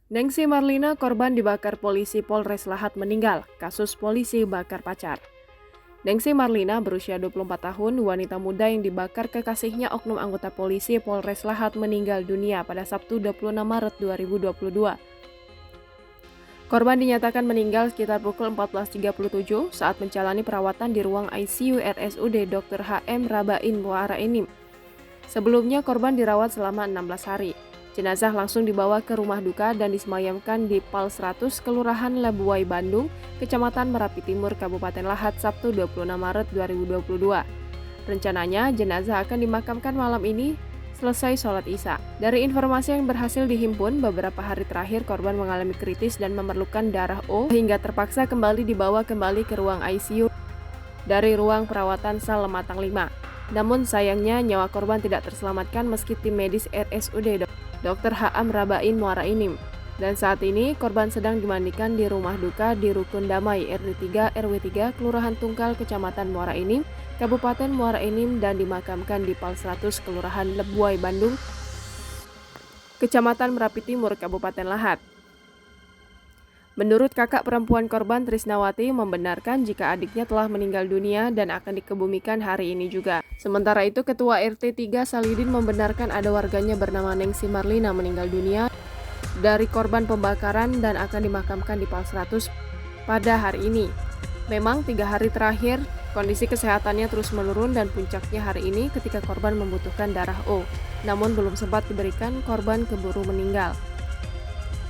Nengsi Marlina, korban dibakar polisi Polres Lahat meninggal, kasus polisi bakar pacar. Nengsi Marlina berusia 24 tahun, wanita muda yang dibakar kekasihnya oknum anggota polisi Polres Lahat meninggal dunia pada Sabtu 26 Maret 2022. Korban dinyatakan meninggal sekitar pukul 14.37 saat menjalani perawatan di ruang ICU RSUD Dr. HM Rabain Muara Enim. Sebelumnya korban dirawat selama 16 hari. Jenazah langsung dibawa ke rumah duka dan disemayamkan di PAL 100 Kelurahan Labuai, Bandung, Kecamatan Merapi Timur, Kabupaten Lahat, Sabtu 26 Maret 2022. Rencananya, jenazah akan dimakamkan malam ini selesai sholat Isya. Dari informasi yang berhasil dihimpun, beberapa hari terakhir korban mengalami kritis dan memerlukan darah O hingga terpaksa kembali dibawa kembali ke ruang ICU dari ruang perawatan Sal Lematang 5. Namun sayangnya nyawa korban tidak terselamatkan meski tim medis RSUD Dr. HM Rabain Muara Enim. Dan saat ini korban sedang dimandikan di rumah duka di Rukun Damai RT3 RW 3 Kelurahan Tungkal Kecamatan Muara Enim, Kabupaten Muara Enim dan dimakamkan di PAL 100 Kelurahan Labuai, Bandung, Kecamatan Merapi Timur, Kabupaten Lahat. Menurut kakak perempuan korban Trisnawati membenarkan jika adiknya telah meninggal dunia dan akan dikebumikan hari ini juga. Sementara itu Ketua RT 3 Salidin membenarkan ada warganya bernama Nengsi Marlina meninggal dunia dari korban pembakaran dan akan dimakamkan di PAL 100 pada hari ini. Memang 3 hari terakhir kondisi kesehatannya terus menurun dan puncaknya hari ini ketika korban membutuhkan darah O. Namun belum sempat diberikan, korban keburu meninggal.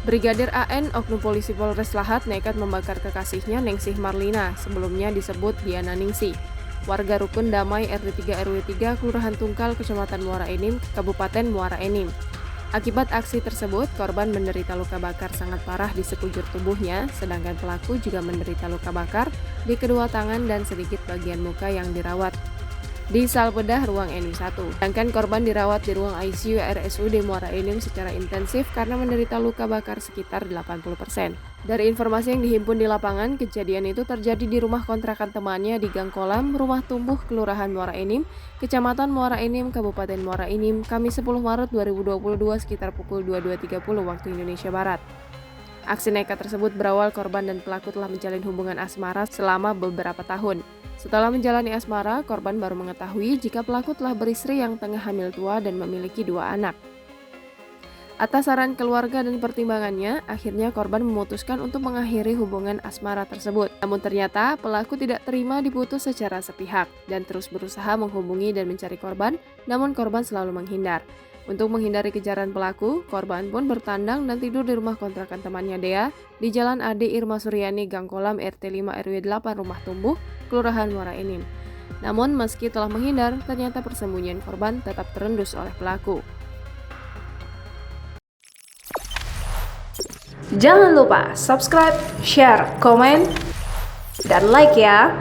Brigadir AN, oknum polisi Polres Lahat, nekat membakar kekasihnya Nengsih Marlina, sebelumnya disebut Diana Ningsih, warga Rukun Damai RT 3 RW 3 Kelurahan Tungkal Kecamatan Muara Enim, Kabupaten Muara Enim. Akibat aksi tersebut, korban menderita luka bakar sangat parah di sekujur tubuhnya, sedangkan pelaku juga menderita luka bakar di kedua tangan dan sedikit bagian muka yang dirawat di sal bedah ruang Enim 1. Sedangkan korban dirawat di ruang ICU RSUD Muara Enim secara intensif karena menderita luka bakar sekitar 80%. Dari informasi yang dihimpun di lapangan, kejadian itu terjadi di rumah kontrakan temannya di Gang Kolam, Rumah Tumbuh, Kelurahan Muara Enim, Kecamatan Muara Enim, Kabupaten Muara Enim, Kamis 10 Maret 2022 sekitar pukul 22.30 waktu Indonesia Barat. Aksi nekat tersebut berawal korban dan pelaku telah menjalin hubungan asmara selama beberapa tahun. Setelah menjalani asmara, korban baru mengetahui jika pelaku telah beristri yang tengah hamil tua dan memiliki 2 anak. Atas saran keluarga dan pertimbangannya, akhirnya korban memutuskan untuk mengakhiri hubungan asmara tersebut. Namun ternyata pelaku tidak terima diputus secara sepihak dan terus berusaha menghubungi dan mencari korban, namun korban selalu menghindar. Untuk menghindari kejaran pelaku, korban pun bertandang dan tidur di rumah kontrakan temannya Dea di Jalan Ade Irma Suryani, Gang Kolam, RT 5 RW 8 Rumah Tumbuh, Kelurahan Muara Enim. Namun meski telah menghindar, ternyata persembunyian korban tetap terendus oleh pelaku. Jangan lupa subscribe, share, komen, dan like ya!